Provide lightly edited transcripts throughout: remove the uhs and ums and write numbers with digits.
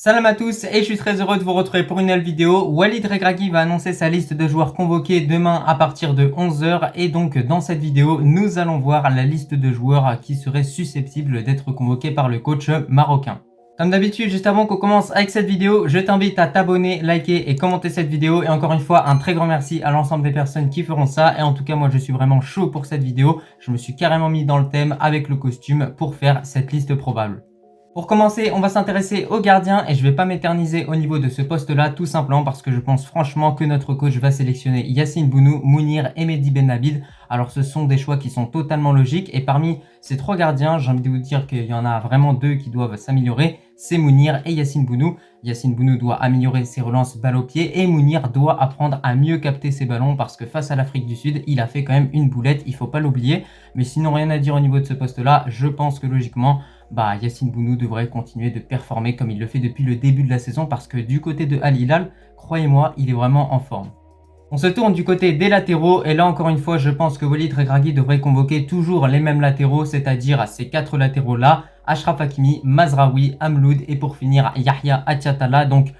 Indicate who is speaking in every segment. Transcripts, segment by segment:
Speaker 1: Salam à tous et je suis très heureux de vous retrouver pour une nouvelle vidéo. Walid Regragui va annoncer sa liste de joueurs convoqués demain à partir de 11 h et donc dans cette vidéo nous allons voir la liste de joueurs qui seraient susceptibles d'être convoqués par le coach marocain. Comme d'habitude, juste avant qu'on commence avec cette vidéo, je t'invite à t'abonner, liker et commenter cette vidéo. Et encore une fois, un très grand merci à l'ensemble des personnes qui feront ça. Et en tout cas, moi, je suis vraiment chaud pour cette vidéo. Je me suis carrément mis dans le thème avec le costume pour faire cette liste probable. Pour commencer, on va s'intéresser aux gardiens et je ne vais pas m'éterniser au niveau de ce poste-là, tout simplement parce que je pense franchement que notre coach va sélectionner Yacine Bounou, Mounir et Mehdi Benabid. Alors ce sont des choix qui sont totalement logiques et parmi ces trois gardiens, j'ai envie de vous dire qu'il y en a vraiment deux qui doivent s'améliorer, c'est Mounir et Yacine Bounou. Yacine Bounou doit améliorer ses relances balle au pied et Mounir doit apprendre à mieux capter ses ballons parce que face à l'Afrique du Sud, il a fait quand même une boulette, il ne faut pas l'oublier. Mais sinon rien à dire au niveau de ce poste-là, je pense que logiquement, Yacine Bounou devrait continuer de performer comme il le fait depuis le début de la saison parce que du côté de Al Hilal, croyez-moi, il est vraiment en forme. On se tourne du côté des latéraux et là encore une fois je pense que Walid Regragui devrait convoquer toujours les mêmes latéraux, c'est-à-dire ces quatre latéraux là, Achraf Hakimi, Mazraoui, Hamloud et pour finir Yahya Attiatala, donc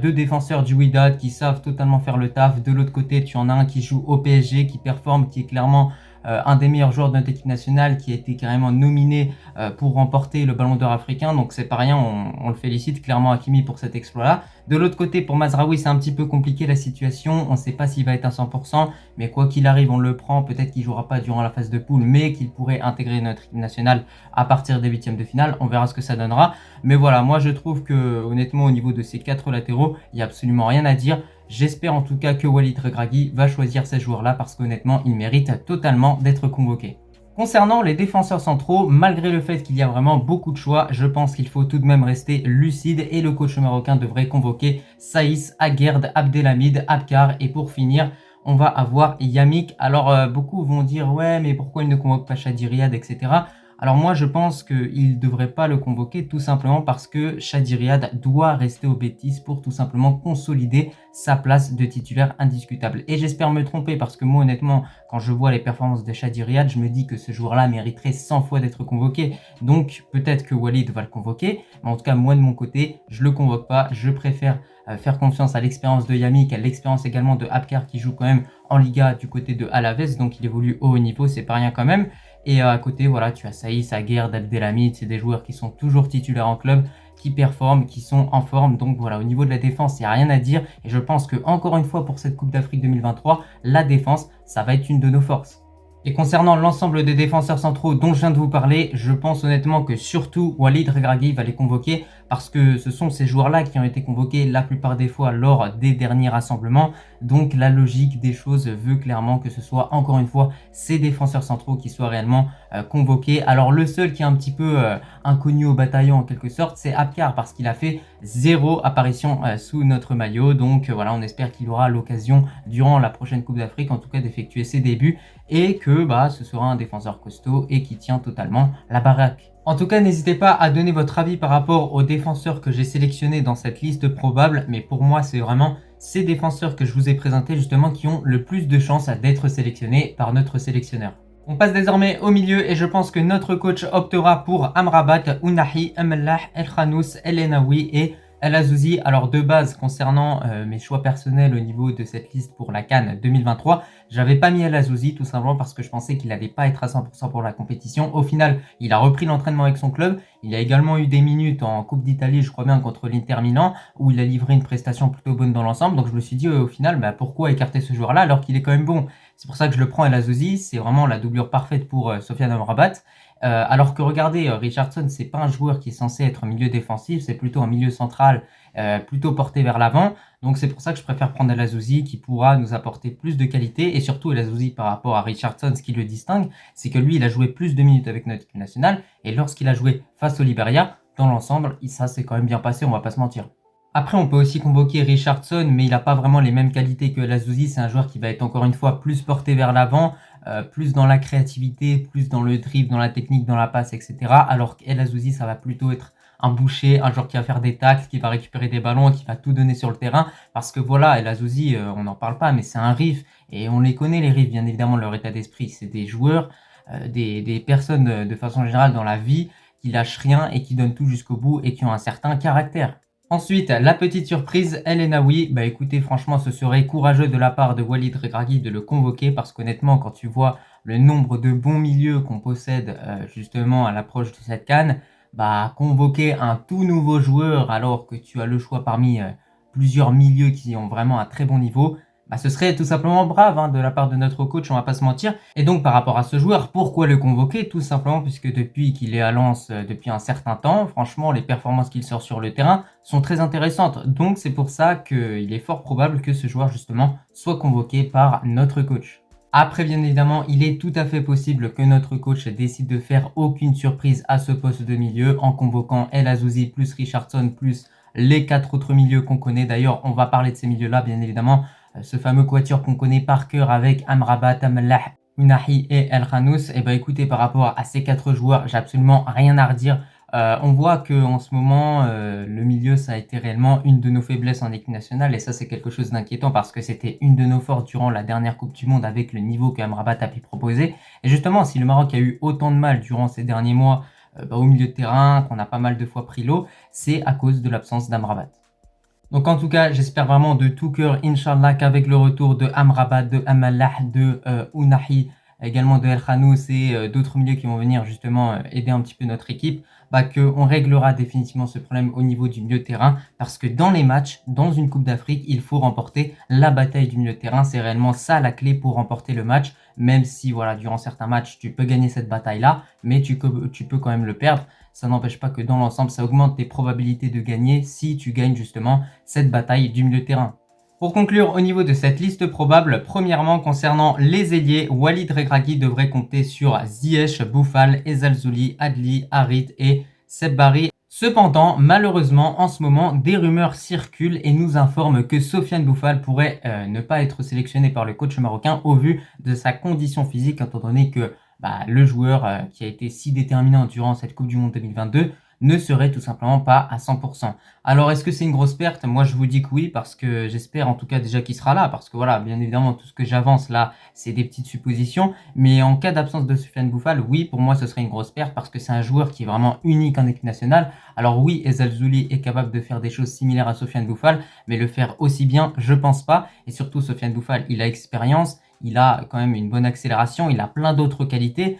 Speaker 1: deux défenseurs du Wydad qui savent totalement faire le taf. De l'autre côté tu en as un qui joue au PSG, qui performe, qui est clairement un des meilleurs joueurs de notre équipe nationale, qui a été carrément nominé pour remporter le Ballon d'Or africain, donc c'est pas rien, on le félicite clairement Hakimi pour cet exploit-là. De l'autre côté, pour Mazraoui, c'est un petit peu compliqué la situation, on ne sait pas s'il va être à 100%, mais quoi qu'il arrive, on le prend, peut-être qu'il ne jouera pas durant la phase de poule, mais qu'il pourrait intégrer notre équipe nationale à partir des huitièmes de finale, on verra ce que ça donnera. Mais voilà, moi je trouve que honnêtement au niveau de ces quatre latéraux, il n'y a absolument rien à dire. J'espère en tout cas que Walid Regragui va choisir ces joueurs-là parce qu'honnêtement, ils méritent totalement d'être convoqués. Concernant les défenseurs centraux, malgré le fait qu'il y a vraiment beaucoup de choix, je pense qu'il faut tout de même rester lucide et le coach marocain devrait convoquer Saïs, Aguerd, Abdelhamid, Abkar et pour finir, on va avoir Yamik. Alors beaucoup vont dire ouais mais pourquoi il ne convoque pas Chadi Riyad, etc. Alors moi je pense qu'il ne devrait pas le convoquer tout simplement parce que Chadi Riyad doit rester au Betis pour tout simplement consolider sa place de titulaire indiscutable. Et j'espère me tromper parce que moi honnêtement quand je vois les performances de Chadi Riyad, je me dis que ce joueur-là mériterait 100 fois d'être convoqué. Donc peut-être que Walid va le convoquer, mais en tout cas moi de mon côté je le convoque pas, je préfère faire confiance à l'expérience de Yamik, à l'expérience également de Abkar qui joue quand même en Liga du côté de Alaves, donc il évolue au haut niveau, c'est pas rien quand même. Et à côté, voilà, tu as Saïs, Aguerd, Abdelhamid, c'est des joueurs qui sont toujours titulaires en club, qui performent, qui sont en forme. Donc voilà, au niveau de la défense, il n'y a rien à dire. Et je pense que encore une fois, pour cette Coupe d'Afrique 2023, la défense, ça va être une de nos forces. Et concernant l'ensemble des défenseurs centraux dont je viens de vous parler, je pense honnêtement que surtout Walid Regragui va les convoquer parce que ce sont ces joueurs-là qui ont été convoqués la plupart des fois lors des derniers rassemblements. Donc la logique des choses veut clairement que ce soit encore une fois ces défenseurs centraux qui soient réellement convoqués. Alors le seul qui est un petit peu inconnu au bataillon en quelque sorte, c'est Abkar parce qu'il a fait 0 apparition sous notre maillot. Donc voilà, on espère qu'il aura l'occasion durant la prochaine Coupe d'Afrique en tout cas d'effectuer ses débuts et que ce sera un défenseur costaud et qui tient totalement la baraque. En tout cas, n'hésitez pas à donner votre avis par rapport aux défenseurs que j'ai sélectionnés dans cette liste probable, mais pour moi, c'est vraiment ces défenseurs que je vous ai présentés justement qui ont le plus de chances d'être sélectionnés par notre sélectionneur. On passe désormais au milieu et je pense que notre coach optera pour Amrabat, Ounahi, Emellah, El Khanous, El Enaoui et El Azouzi. Alors de base, concernant mes choix personnels au niveau de cette liste pour la CAN 2023, j'avais pas mis El Azouzi tout simplement parce que je pensais qu'il n'allait pas être à 100% pour la compétition. Au final, il a repris l'entraînement avec son club. Il a également eu des minutes en Coupe d'Italie, je crois bien, contre l'Inter Milan, où il a livré une prestation plutôt bonne dans l'ensemble. Donc je me suis dit au final, pourquoi écarter ce joueur-là alors qu'il est quand même bon? C'est pour ça que je le prends El Azouzi. C'est vraiment la doublure parfaite pour Sofiane Amrabat. Alors que regardez, Richardson, c'est pas un joueur qui est censé être un milieu défensif, c'est plutôt un milieu central, plutôt porté vers l'avant. Donc c'est pour ça que je préfère prendre El Azouzi qui pourra nous apporter plus de qualité. Et surtout El Azouzi par rapport à Richardson, ce qui le distingue, c'est que lui, il a joué plus de minutes avec notre équipe nationale. Et lorsqu'il a joué face au Liberia, dans l'ensemble, ça s'est quand même bien passé, on va pas se mentir. Après, on peut aussi convoquer Richardson, mais il n'a pas vraiment les mêmes qualités que El Azouzi. C'est un joueur qui va être encore une fois plus porté vers l'avant, plus dans la créativité, plus dans le dribble, dans la technique, dans la passe, etc. Alors qu'El Azouzi, ça va plutôt être un boucher, un joueur qui va faire des tacles, qui va récupérer des ballons, qui va tout donner sur le terrain. Parce que voilà, El Azouzi, on n'en parle pas, mais c'est un Rif. Et on les connaît, les Rifs, bien évidemment, leur état d'esprit. C'est des joueurs, des personnes de façon générale dans la vie qui lâchent rien et qui donnent tout jusqu'au bout et qui ont un certain caractère. Ensuite, la petite surprise, El Enaoui. Bah écoutez, franchement, ce serait courageux de la part de Walid Regragui de le convoquer parce qu'honnêtement, quand tu vois le nombre de bons milieux qu'on possède justement à l'approche de cette CAN, bah convoquer un tout nouveau joueur alors que tu as le choix parmi plusieurs milieux qui ont vraiment un très bon niveau, bah, ce serait tout simplement brave de la part de notre coach, on va pas se mentir. Et donc par rapport à ce joueur, pourquoi le convoquer? Tout simplement puisque depuis qu'il est à Lens depuis un certain temps, franchement les performances qu'il sort sur le terrain sont très intéressantes. Donc c'est pour ça qu'il est fort probable que ce joueur justement soit convoqué par notre coach. Après, bien évidemment, il est tout à fait possible que notre coach décide de faire aucune surprise à ce poste de milieu en convoquant El Azouzi plus Richardson plus les 4 autres milieux qu'on connaît. D'ailleurs, on va parler de ces milieux-là, bien évidemment. Ce fameux quatuor qu'on connaît par cœur avec Amrabat, Amallah, Unahi et El Khanous. Et bah écoutez, par rapport à ces 4 joueurs, j'ai absolument rien à redire. On voit que en ce moment, le milieu, ça a été réellement une de nos faiblesses en équipe nationale. Et ça, c'est quelque chose d'inquiétant parce que c'était une de nos forces durant la dernière Coupe du Monde avec le niveau qu'Amrabat a pu proposer. Et justement, si le Maroc a eu autant de mal durant ces derniers mois au milieu de terrain, qu'on a pas mal de fois pris l'eau, c'est à cause de l'absence d'Amrabat. Donc en tout cas, j'espère vraiment de tout cœur, Inch'Allah, qu'avec le retour de Amrabat, de Amallah, de Unahi, également de El Khanous et d'autres milieux qui vont venir justement aider un petit peu notre équipe, bah, qu'on réglera définitivement ce problème au niveau du milieu de terrain parce que dans les matchs, dans une Coupe d'Afrique, il faut remporter la bataille du milieu de terrain. C'est réellement ça la clé pour remporter le match, même si voilà, durant certains matchs, tu peux gagner cette bataille-là, mais tu peux quand même le perdre. Ça n'empêche pas que dans l'ensemble, ça augmente tes probabilités de gagner si tu gagnes justement cette bataille du milieu de terrain. Pour conclure au niveau de cette liste probable, premièrement concernant les ailiers, Walid Regragui devrait compter sur Ziyech, Boufal, Ezalzouli, Adli, Harit et Sebbari. Cependant, malheureusement, en ce moment, des rumeurs circulent et nous informent que Sofiane Boufal pourrait ne pas être sélectionné par le coach marocain au vu de sa condition physique, étant donné que le joueur qui a été si déterminant durant cette Coupe du Monde 2022 ne serait tout simplement pas à 100%. Alors est-ce que c'est une grosse perte? Moi je vous dis que oui parce que j'espère en tout cas déjà qu'il sera là parce que voilà, bien évidemment tout ce que j'avance là c'est des petites suppositions, mais en cas d'absence de Sofiane Boufal, oui pour moi ce serait une grosse perte parce que c'est un joueur qui est vraiment unique en équipe nationale. Alors oui, Ezalzouli est capable de faire des choses similaires à Sofiane Boufal, mais le faire aussi bien je pense pas, et surtout Sofiane Boufal il a expérience, il a quand même une bonne accélération, il a plein d'autres qualités.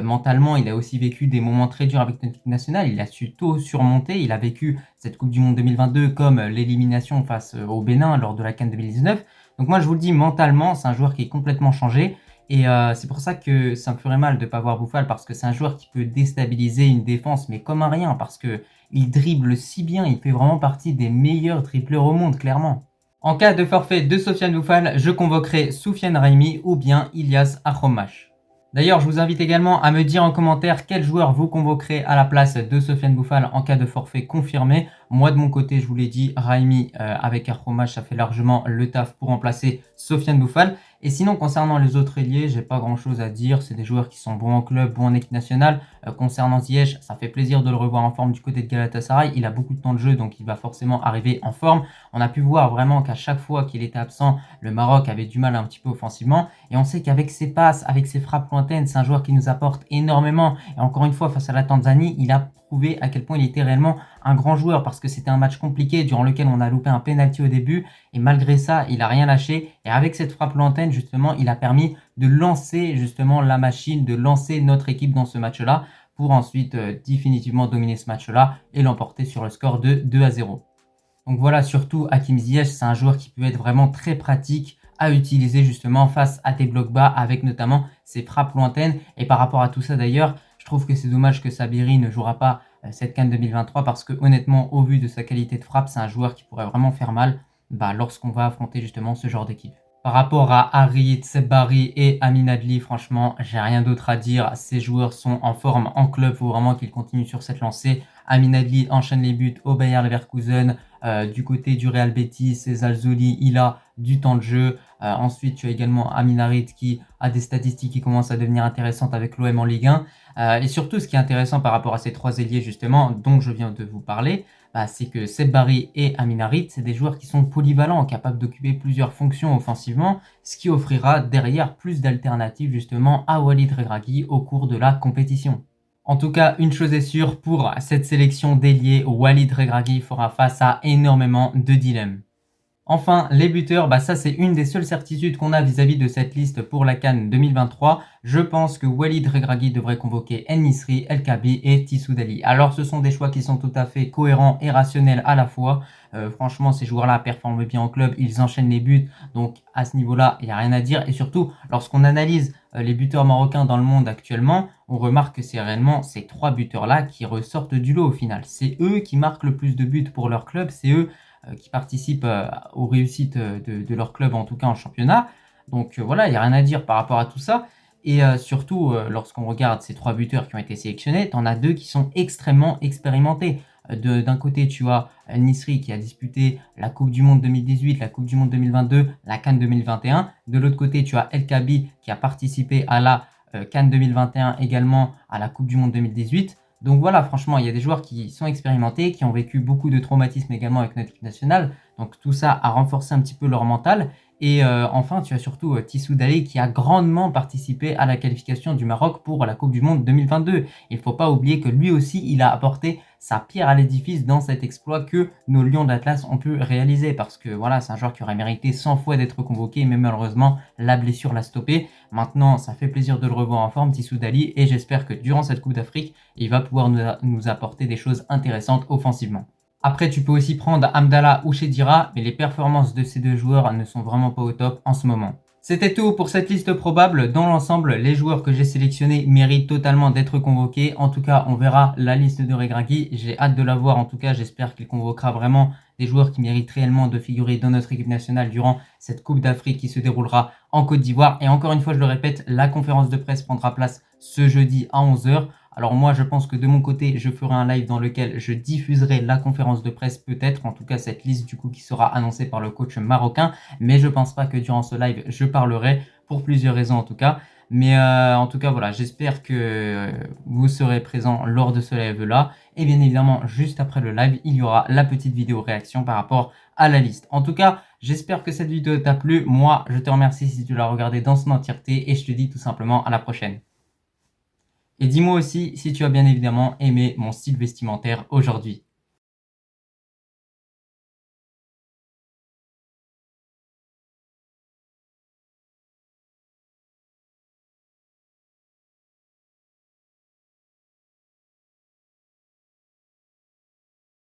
Speaker 1: Mentalement, il a aussi vécu des moments très durs avec notre équipe nationale. Il a su tôt surmonter. Il a vécu cette Coupe du Monde 2022 comme l'élimination face au Bénin lors de la CAN 2019. Donc moi, je vous le dis, mentalement, c'est un joueur qui est complètement changé. Et c'est pour ça que ça me ferait mal de ne pas voir Boufal parce que c'est un joueur qui peut déstabiliser une défense, mais comme un rien, parce que il dribble si bien. Il fait vraiment partie des meilleurs dribbleurs au monde, clairement. En cas de forfait de Sofiane Boufal, je convoquerai Soufiane Raimi ou bien Ilias Akromache. D'ailleurs, je vous invite également à me dire en commentaire quel joueur vous convoquerez à la place de Sofiane Boufal en cas de forfait confirmé. Moi, de mon côté, je vous l'ai dit, Raimi avec Akromache, ça fait largement le taf pour remplacer Sofiane Boufal. Et sinon, concernant les autres ailiers, j'ai pas grand chose à dire. C'est des joueurs qui sont bons en club, bons en équipe nationale. Concernant Ziyech, ça fait plaisir de le revoir en forme du côté de Galatasaray. Il a beaucoup de temps de jeu, donc il va forcément arriver en forme. On a pu voir vraiment qu'à chaque fois qu'il était absent, le Maroc avait du mal un petit peu offensivement. Et on sait qu'avec ses passes, avec ses frappes lointaines, c'est un joueur qui nous apporte énormément. Et encore une fois, face à la Tanzanie, il a prouvé à quel point il était réellement un grand joueur parce que c'était un match compliqué durant lequel on a loupé un penalty au début et malgré ça, il a rien lâché et avec cette frappe lointaine, justement, il a permis de lancer justement la machine, de lancer notre équipe dans ce match-là pour ensuite définitivement dominer ce match-là et l'emporter sur le score de 2-0. Donc voilà, surtout Hakim Ziyech, c'est un joueur qui peut être vraiment très pratique à utiliser justement face à des blocs bas avec notamment ses frappes lointaines. Et par rapport à tout ça d'ailleurs, je trouve que c'est dommage que Sabiri ne jouera pas cette CAN 2023 parce que honnêtement, au vu de sa qualité de frappe, c'est un joueur qui pourrait vraiment faire mal lorsqu'on va affronter justement ce genre d'équipe. Par rapport à Harit, Sebbari et Amin Adli, franchement, j'ai rien d'autre à dire. Ces joueurs sont en forme en club, il faut vraiment qu'ils continuent sur cette lancée. Amin Adli enchaîne les buts au Bayer Leverkusen. Du côté du Real Betis, Ezalzouli, il a du temps de jeu. Ensuite, tu as également Amin Harit qui a des statistiques qui commencent à devenir intéressantes avec l'OM en Ligue 1. Et surtout, ce qui est intéressant par rapport à ces trois ailiers justement, dont je viens de vous parler, c'est que Sebbari et Amin Harit, c'est des joueurs qui sont polyvalents, capables d'occuper plusieurs fonctions offensivement, ce qui offrira derrière plus d'alternatives justement à Walid Regragui au cours de la compétition. En tout cas, une chose est sûre, pour cette sélection d'ailier, Walid Regragui fera face à énormément de dilemmes. Enfin, les buteurs, ça c'est une des seules certitudes qu'on a vis-à-vis de cette liste pour la CAN 2023. Je pense que Walid Regragui devrait convoquer En-Nesyri, El Kaabi et Tissou Dali. Alors ce sont des choix qui sont tout à fait cohérents et rationnels à la fois. Franchement, ces joueurs-là performent bien au club, ils enchaînent les buts, donc à ce niveau-là, il n'y a rien à dire. Et surtout, lorsqu'on analyse les buteurs marocains dans le monde actuellement, on remarque que c'est réellement ces trois buteurs-là qui ressortent du lot au final. C'est eux qui marquent le plus de buts pour leur club, c'est eux qui participent aux réussites de leur club, en tout cas en championnat. Donc voilà, il n'y a rien à dire par rapport à tout ça. Et surtout, lorsqu'on regarde ces trois buteurs qui ont été sélectionnés, tu en as deux qui sont extrêmement expérimentés. D'un côté, tu as En-Nesyri qui a disputé la Coupe du Monde 2018, la Coupe du Monde 2022, la CAN 2021. De l'autre côté, tu as El Kaabi qui a participé à la CAN 2021, également à la Coupe du Monde 2018. Donc voilà, franchement, il y a des joueurs qui sont expérimentés, qui ont vécu beaucoup de traumatismes également avec notre équipe nationale. Donc tout ça a renforcé un petit peu leur mental. Et enfin, tu as surtout Tissou Dali qui a grandement participé à la qualification du Maroc pour la Coupe du Monde 2022. Il ne faut pas oublier que lui aussi, il a apporté sa pierre à l'édifice dans cet exploit que nos Lions d'Atlas ont pu réaliser. Parce que voilà, c'est un joueur qui aurait mérité 100 fois d'être convoqué, mais malheureusement, la blessure l'a stoppé. Maintenant, ça fait plaisir de le revoir en forme, Tissou Dali, et j'espère que durant cette Coupe d'Afrique, il va pouvoir nous apporter des choses intéressantes offensivement. Après, tu peux aussi prendre Hamdallah ou Chedira, mais les performances de ces deux joueurs ne sont vraiment pas au top en ce moment. C'était tout pour cette liste probable. Dans l'ensemble, les joueurs que j'ai sélectionnés méritent totalement d'être convoqués. En tout cas, on verra la liste de Regragui. J'ai hâte de la voir. En tout cas, j'espère qu'il convoquera vraiment des joueurs qui méritent réellement de figurer dans notre équipe nationale durant cette Coupe d'Afrique qui se déroulera en Côte d'Ivoire. Et encore une fois, je le répète, la conférence de presse prendra place ce jeudi à 11h. Alors moi, je pense que de mon côté, je ferai un live dans lequel je diffuserai la conférence de presse peut-être, en tout cas cette liste du coup qui sera annoncée par le coach marocain, mais je pense pas que durant ce live, je parlerai, pour plusieurs raisons en tout cas. Mais en tout cas, voilà, j'espère que vous serez présents lors de ce live-là. Et bien évidemment, juste après le live, il y aura la petite vidéo réaction par rapport à la liste. En tout cas, j'espère que cette vidéo t'a plu. Moi, je te remercie si tu l'as regardée dans son entièreté et je te dis tout simplement à la prochaine. Et dis-moi aussi si tu as bien évidemment aimé mon style vestimentaire aujourd'hui.